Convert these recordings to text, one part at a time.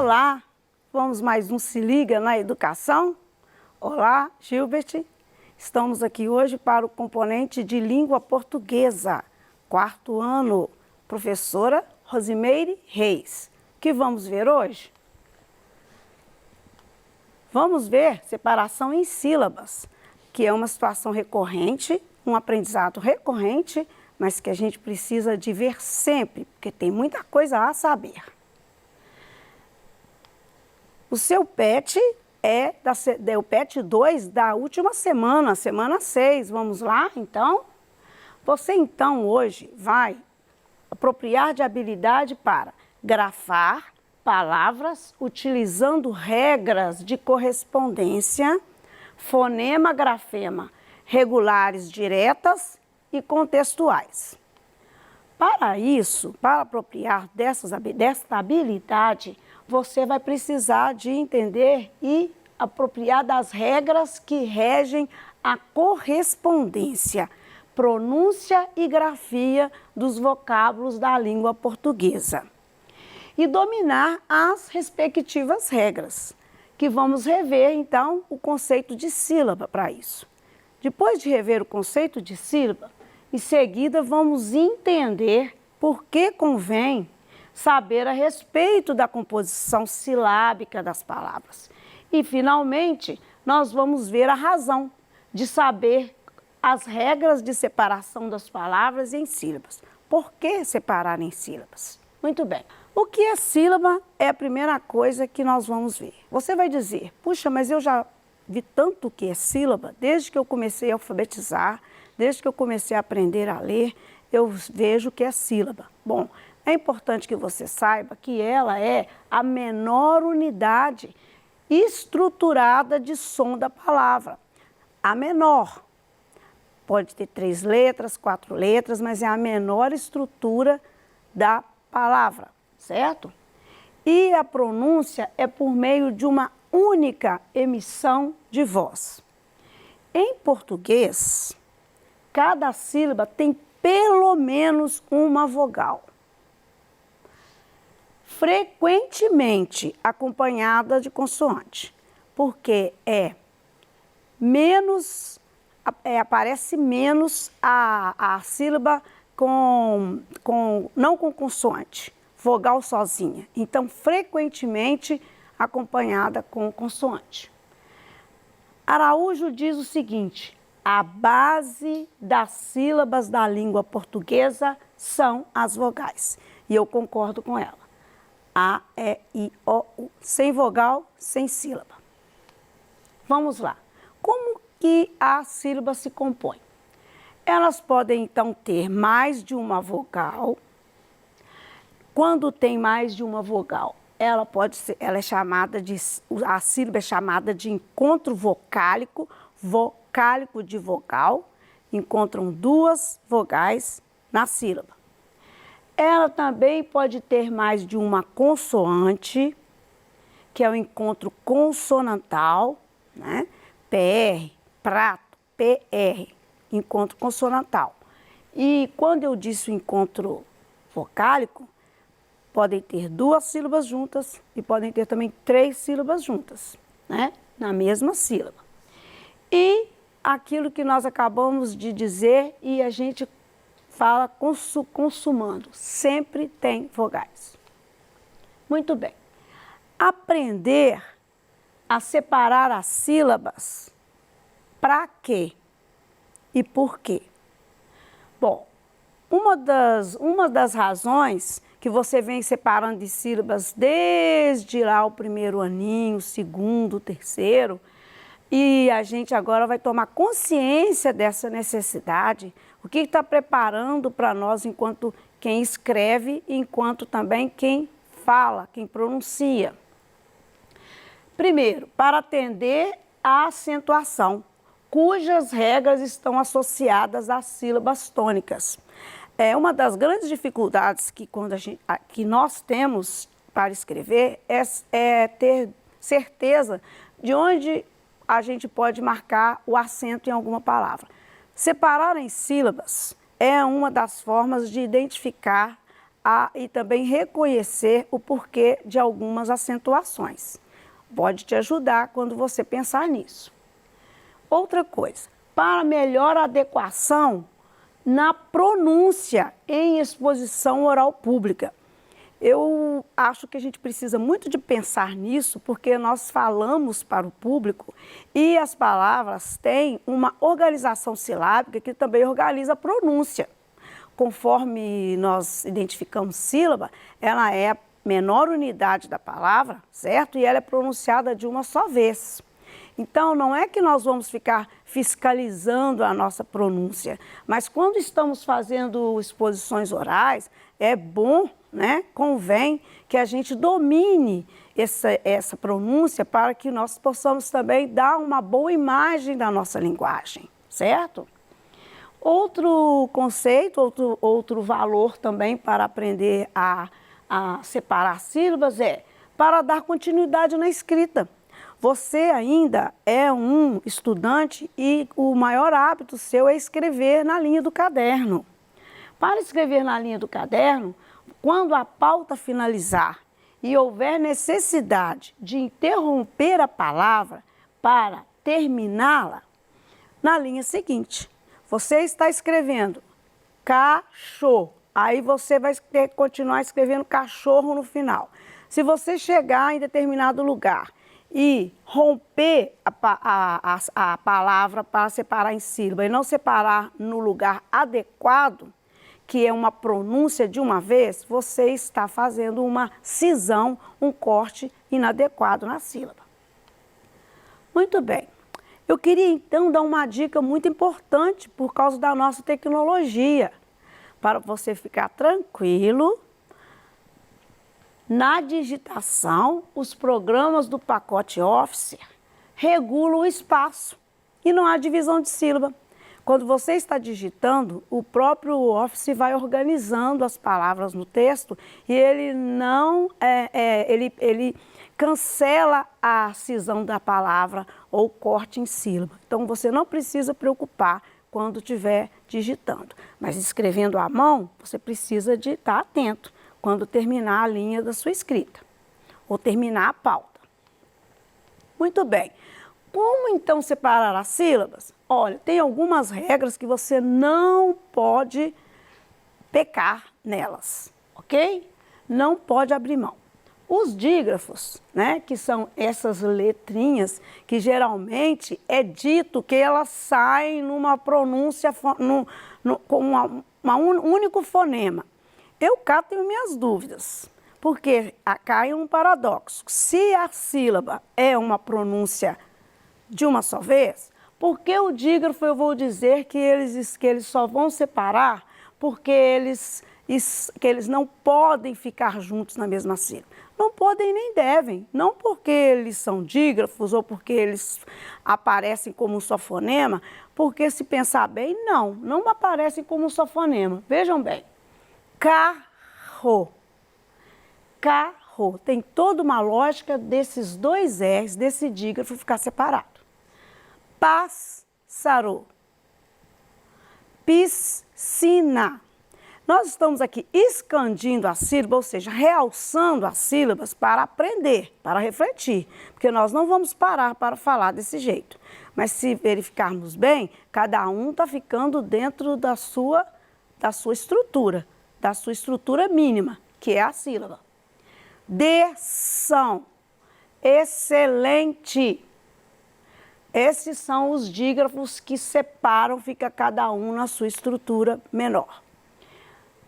Olá, vamos mais um Se Liga na Educação? Olá, Gilbert. Estamos aqui hoje para o componente de língua portuguesa, 4º ano, professora Rosimeire Reis. O que vamos ver hoje? Vamos ver separação em sílabas, que é uma situação recorrente, um aprendizado recorrente, mas que a gente precisa de ver sempre, porque tem muita coisa a saber. O seu PET é o PET 2 da última semana, semana 6. Vamos lá, então? Você, então, hoje vai apropriar de habilidade para grafar palavras utilizando regras de correspondência, fonema, grafema, regulares diretas e contextuais. Para isso, para apropriar desta habilidade, você vai precisar de entender e apropriar das regras que regem a correspondência, pronúncia e grafia dos vocábulos da língua portuguesa. E dominar as respectivas regras, que vamos rever, então, o conceito de sílaba para isso. Depois de rever o conceito de sílaba, em seguida vamos entender por que convém saber a respeito da composição silábica das palavras. E, finalmente, nós vamos ver a razão de saber as regras de separação das palavras em sílabas. Por que separar em sílabas? Muito bem. O que é sílaba é a primeira coisa que nós vamos ver. Você vai dizer, puxa, mas eu já vi tanto o que é sílaba, desde que eu comecei a alfabetizar, desde que eu comecei a aprender a ler, eu vejo o que é sílaba. Bom, é importante que você saiba que ela é a menor unidade estruturada de som da palavra. A menor. Pode ter 3 letras, 4 letras, mas é a menor estrutura da palavra, certo? E a pronúncia é por meio de uma única emissão de voz. Em português, cada sílaba tem pelo menos uma vogal, frequentemente acompanhada de consoante, porque aparece menos a sílaba não com consoante, vogal sozinha. Então, frequentemente acompanhada com consoante. Araújo diz o seguinte: a base das sílabas da língua portuguesa são as vogais. E eu concordo com ela. A, E, I, O, U. Sem vogal, sem sílaba. Vamos lá. Como que a sílaba se compõe? Elas podem, então, ter mais de uma vogal. Quando tem mais de uma vogal, a sílaba é chamada de encontro vocálico, vocálico de vogal, encontram 2 vogais na sílaba. Ela também pode ter mais de uma consoante, que é o encontro consonantal, né? PR, prato, PR, encontro consonantal. E quando eu disse o encontro vocálico, podem ter 2 sílabas juntas e podem ter também 3 sílabas juntas, né? Na mesma sílaba. E aquilo que nós acabamos de dizer e a gente fala consumando, sempre tem vogais. Muito bem. Aprender a separar as sílabas, para quê e por quê? Bom, uma das razões que você vem separando de sílabas desde lá o 1º aninho, o 2º, o 3º, e a gente agora vai tomar consciência dessa necessidade, o que está preparando para nós enquanto quem escreve, enquanto também quem fala, quem pronuncia. Primeiro, para atender à acentuação, cujas regras estão associadas às sílabas tônicas. Uma das grandes dificuldades que nós temos para escrever é ter certeza de onde a gente pode marcar o acento em alguma palavra. Separar em sílabas é uma das formas de identificar e também reconhecer o porquê de algumas acentuações. Pode te ajudar quando você pensar nisso. Outra coisa, para melhor adequação na pronúncia em exposição oral pública. Eu acho que a gente precisa muito de pensar nisso, porque nós falamos para o público e as palavras têm uma organização silábica que também organiza a pronúncia. Conforme nós identificamos sílaba, ela é a menor unidade da palavra, certo? E ela é pronunciada de uma só vez. Então, não é que nós vamos ficar fiscalizando a nossa pronúncia, mas quando estamos fazendo exposições orais, é bom, né? Convém que a gente domine essa pronúncia para que nós possamos também dar uma boa imagem da nossa linguagem, certo? Outro conceito, outro valor também para aprender a separar sílabas é para dar continuidade na escrita. Você ainda é um estudante e o maior hábito seu é escrever na linha do caderno. Para escrever na linha do caderno, quando a pauta finalizar e houver necessidade de interromper a palavra para terminá-la, na linha seguinte, você está escrevendo cachorro, aí você vai ter que continuar escrevendo cachorro no final. Se você chegar em determinado lugar e romper a palavra para separar em sílaba e não separar no lugar adequado, que é uma pronúncia de uma vez, você está fazendo uma cisão, um corte inadequado na sílaba. Muito bem. Eu queria então dar uma dica muito importante por causa da nossa tecnologia, para você ficar tranquilo. Na digitação, os programas do pacote Office regulam o espaço e não há divisão de sílaba. Quando você está digitando, o próprio Office vai organizando as palavras no texto e ele não ele cancela a cisão da palavra ou corte em sílaba. Então você não precisa preocupar quando estiver digitando, mas escrevendo à mão, você precisa de estar atento quando terminar a linha da sua escrita, ou terminar a pauta. Muito bem. Como então separar as sílabas? Olha, tem algumas regras que você não pode pecar nelas, ok? Não pode abrir mão. Os dígrafos, né, que são essas letrinhas que geralmente é dito que elas saem numa pronúncia com um único fonema. Eu cá tenho minhas dúvidas, porque cá é um paradoxo. Se a sílaba é uma pronúncia de uma só vez, por que o dígrafo eu vou dizer que eles só vão separar porque eles não podem ficar juntos na mesma sílaba? Não podem nem devem, não porque eles são dígrafos ou porque eles aparecem como um só fonema, porque se pensar bem, não aparecem como um só fonema. Vejam bem. Carro. Carro. Tem toda uma lógica desses dois R's, desse dígrafo ficar separado. Pássaro. Piscina. Nós estamos aqui expandindo a sílaba, ou seja, realçando as sílabas para aprender, para refletir, porque nós não vamos parar para falar desse jeito. Mas se verificarmos bem, cada um está ficando dentro da sua estrutura mínima, que é a sílaba. Deção, excelente. Esses são os dígrafos que separam, fica cada um na sua estrutura menor.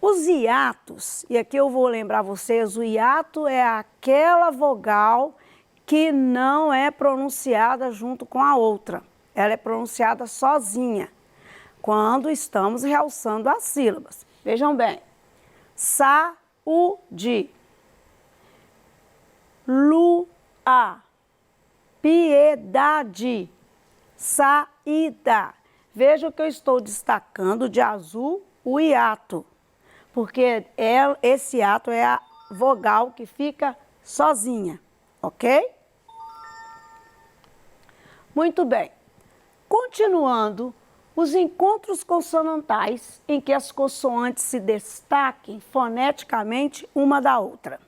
Os hiatos, e aqui eu vou lembrar vocês, o hiato é aquela vogal que não é pronunciada junto com a outra. Ela é pronunciada sozinha, quando estamos realçando as sílabas. Vejam bem. Saúde, lua, piedade, saída. Veja que eu estou destacando de azul o hiato, porque esse hiato é a vogal que fica sozinha, ok? Muito bem. Continuando Os encontros consonantais em que as consoantes se destaquem foneticamente uma da outra.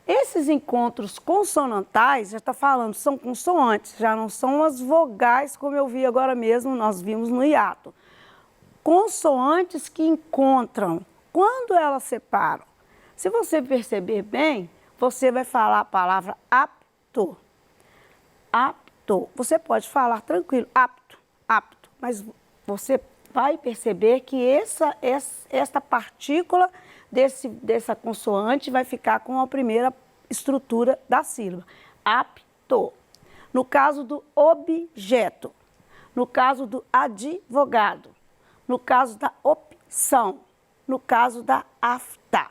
Esses encontros consonantais, já está falando, são consoantes, já não são as vogais, como eu vi agora mesmo, nós vimos no hiato. Consoantes que encontram, quando elas separam. Se você perceber bem, você vai falar a palavra apto. Apto. Você pode falar tranquilo, apto, apto, mas você vai perceber que esta partícula dessa consoante vai ficar com a primeira estrutura da sílaba. Apto. No caso do objeto, no caso do advogado, no caso da opção, no caso da afta.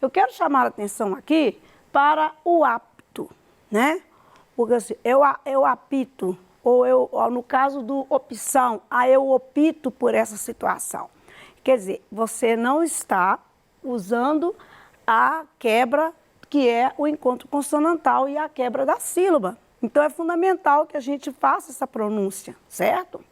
Eu quero chamar a atenção aqui para o apto, né? Porque assim, eu apito, ou no caso do opção, eu opto por essa situação. Quer dizer, você não está usando a quebra, que é o encontro consonantal e a quebra da sílaba. Então, é fundamental que a gente faça essa pronúncia, certo?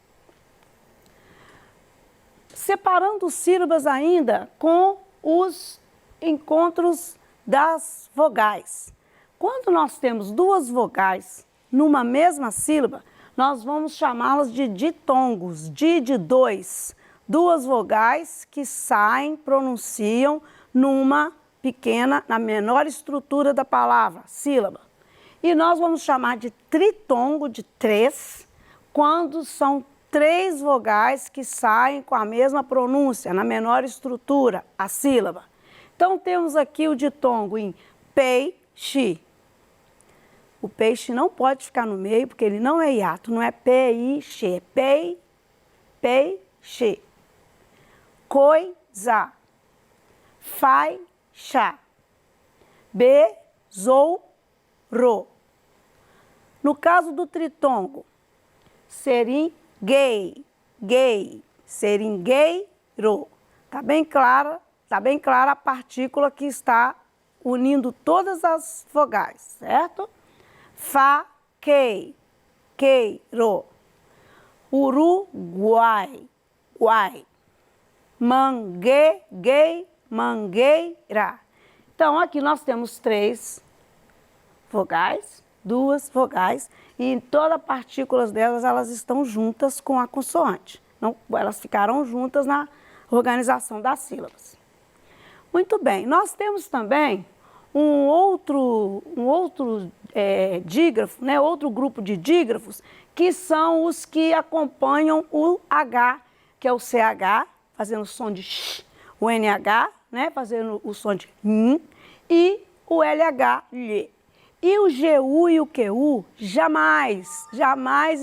Separando sílabas ainda com os encontros das vogais. Quando nós temos duas vogais numa mesma sílaba, nós vamos chamá-las de ditongos, de dois. Duas vogais que saem, pronunciam numa pequena, na menor estrutura da palavra, sílaba. E nós vamos chamar de tritongo, de três, quando são três vogais que saem com a mesma pronúncia, na menor estrutura, a sílaba. Então, temos aqui o ditongo em peixe. O peixe não pode ficar no meio, porque ele não é hiato, não é peixe, é peixe. Coisa, faixa, besouro. No caso do tritongo, seringuei, seringueiro. Tá bem clara a partícula que está unindo todas as vogais, certo? Faquei, queiro. Uruguai, guai. Mangueguei, mangueira. Então, aqui nós temos três vogais, duas vogais, e em todas as partículas delas, elas estão juntas com a consoante. Não, elas ficaram juntas na organização das sílabas. Muito bem, nós temos também um outro dígrafo, né, outro grupo de dígrafos, que são os que acompanham o H, que é o CH, fazendo o som de sh, o NH, né, fazendo o som de n, e o LH, lhe. E o GU e o QU jamais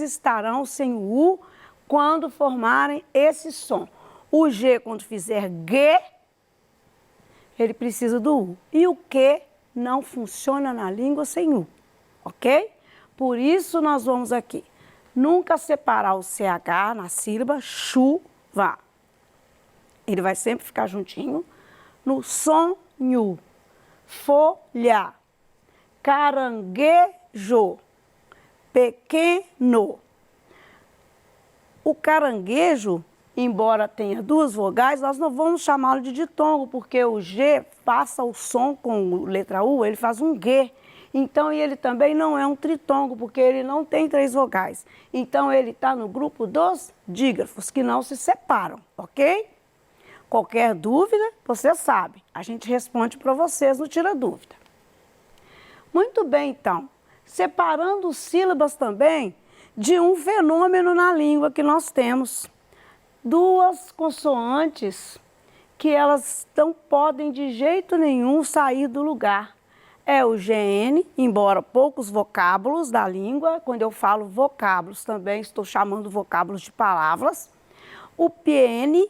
estarão sem o U quando formarem esse som. O G, quando fizer G, ele precisa do U. E o Q não funciona na língua sem U, ok? Por isso, nós vamos aqui nunca separar o CH na sílaba chuva. Ele vai sempre ficar juntinho no sonho, folha, caranguejo, pequeno. O caranguejo, embora tenha duas vogais, nós não vamos chamá-lo de ditongo, porque o G passa o som com a letra U, ele faz um G. Então, ele também não é um tritongo, porque ele não tem três vogais. Então, ele está no grupo dos dígrafos, que não se separam, ok? Qualquer dúvida, você sabe, a gente responde para vocês no Tira Dúvida. Muito bem, então, separando sílabas também de um fenômeno na língua que nós temos. Duas consoantes que elas não podem de jeito nenhum sair do lugar. É o GN, embora poucos vocábulos da língua, quando eu falo vocábulos também estou chamando vocábulos de palavras, o PN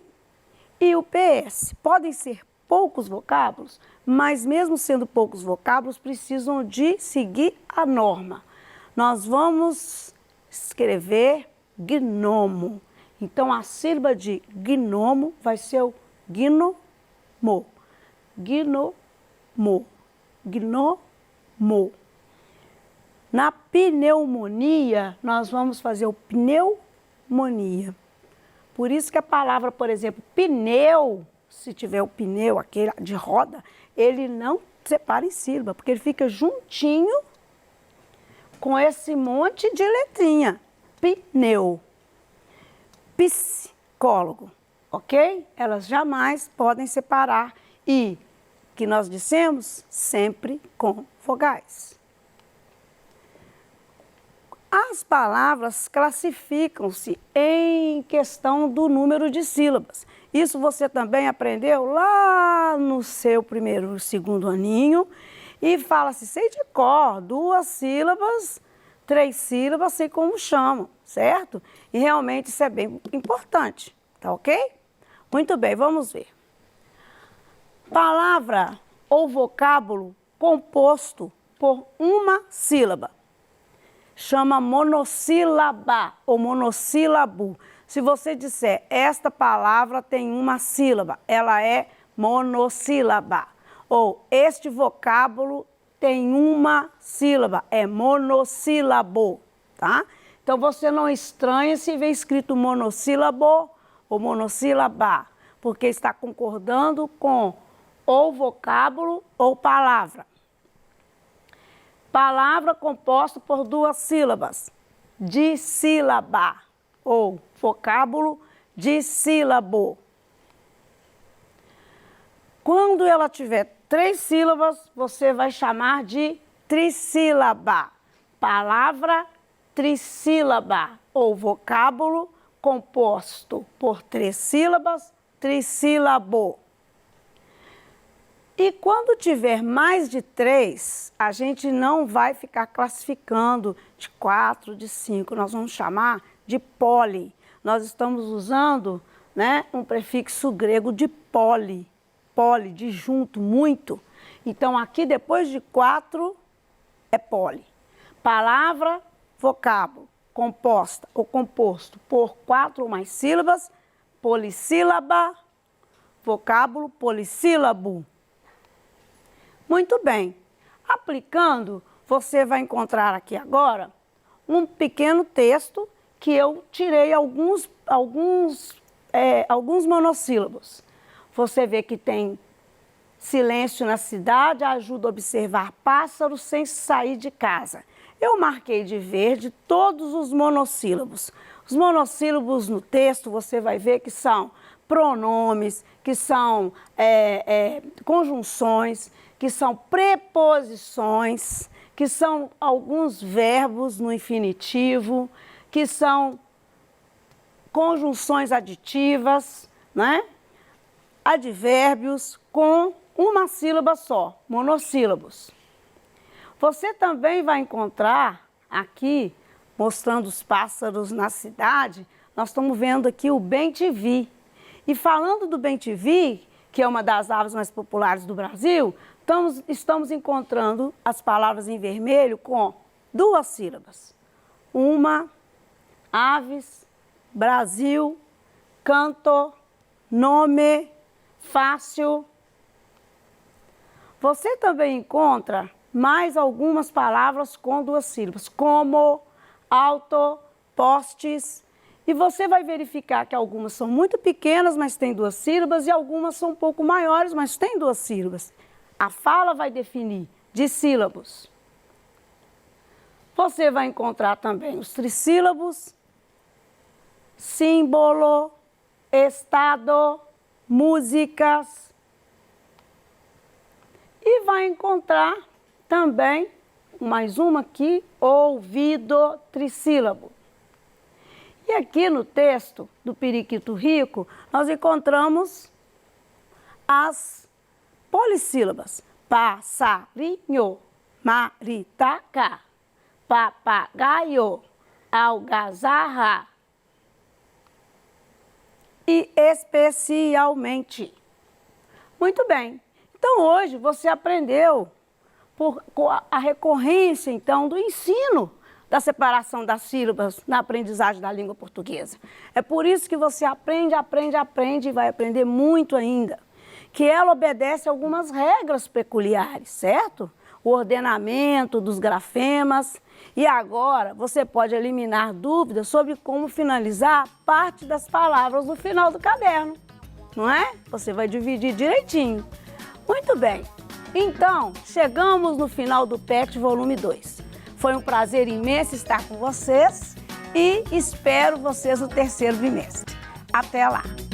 e o PS. Podem ser poucos vocábulos, mas mesmo sendo poucos vocábulos, precisam de seguir a norma. Nós vamos escrever gnomo. Então, a sílaba de gnomo vai ser o gnomo. Gnomo. Gnomo. Na pneumonia, nós vamos fazer o pneumonia. Por isso que a palavra, por exemplo, pneu, se tiver o pneu, aquele de roda, ele não separa em sílaba, porque ele fica juntinho com esse monte de letrinha. Pneu. Psicólogo, ok? Elas jamais podem separar e, que nós dissemos, sempre com vogais. As palavras classificam-se em questão do número de sílabas. Isso você também aprendeu lá no seu primeiro, segundo aninho. E fala-se, sei de cor, 2 sílabas, 3 sílabas, sei como chamam, certo? E realmente isso é bem importante, tá ok? Muito bem, vamos ver. Palavra ou vocábulo composto por uma sílaba. Chama monossílaba ou monossílabo. Se você disser, esta palavra tem uma sílaba, ela é monossílaba. Ou, este vocábulo tem uma sílaba, é monossílabo, tá? Então, você não estranha se vê escrito monossílabo ou monossílaba, porque está concordando com ou vocábulo ou palavra. Palavra composta por 2 sílabas, dissílaba, ou vocábulo dissílabo. Quando ela tiver 3 sílabas, você vai chamar de trissílaba. Palavra trissílaba, ou vocábulo composto por 3 sílabas, trissílabo. E quando tiver mais de 3, a gente não vai ficar classificando de 4, de 5, nós vamos chamar de poli. Nós estamos usando, né, um prefixo grego de poli, de junto, muito. Então, aqui depois de 4 é poli. Palavra, vocábulo, composta ou composto por 4 ou mais sílabas, polissílaba, vocábulo polissílabo. Muito bem. Aplicando, você vai encontrar aqui agora um pequeno texto que eu tirei alguns monossílabos. Você vê que tem silêncio na cidade, ajuda a observar pássaros sem sair de casa. Eu marquei de verde todos os monossílabos. Os monossílabos no texto você vai ver que são pronomes, que são conjunções, que são preposições, que são alguns verbos no infinitivo, que são conjunções aditivas, né? Advérbios com uma sílaba só, monossílabos. Você também vai encontrar aqui, mostrando os pássaros na cidade, nós estamos vendo aqui o bem-te-vi. E falando do bem-te-vi, que é uma das aves mais populares do Brasil, estamos encontrando as palavras em vermelho com 2 sílabas. Uma, aves, Brasil, canto, nome, fácil. Você também encontra mais algumas palavras com 2 sílabas, como, alto, postes. E você vai verificar que algumas são muito pequenas, mas têm 2 sílabas, e algumas são um pouco maiores, mas têm 2 sílabas. A fala vai definir dissílabos. Você vai encontrar também os trissílabos, símbolo, estado, músicas. E vai encontrar também, mais uma aqui, ouvido, trissílabo. E aqui no texto do Periquito Rico, nós encontramos as polissílabas. Passarinho, maritaca, papagaio, algazarra. E especialmente. Muito bem. Então, hoje você aprendeu a recorrência, então, do ensino da separação das sílabas na aprendizagem da língua portuguesa. É por isso que você aprende e vai aprender muito ainda. Que ela obedece a algumas regras peculiares, certo? o ordenamento dos grafemas. E agora você pode eliminar dúvidas sobre como finalizar parte das palavras no final do caderno, não é? Você vai dividir direitinho. Muito bem. Então, chegamos no final do PET volume 2. Foi um prazer imenso estar com vocês e espero vocês no terceiro bimestre. Até lá!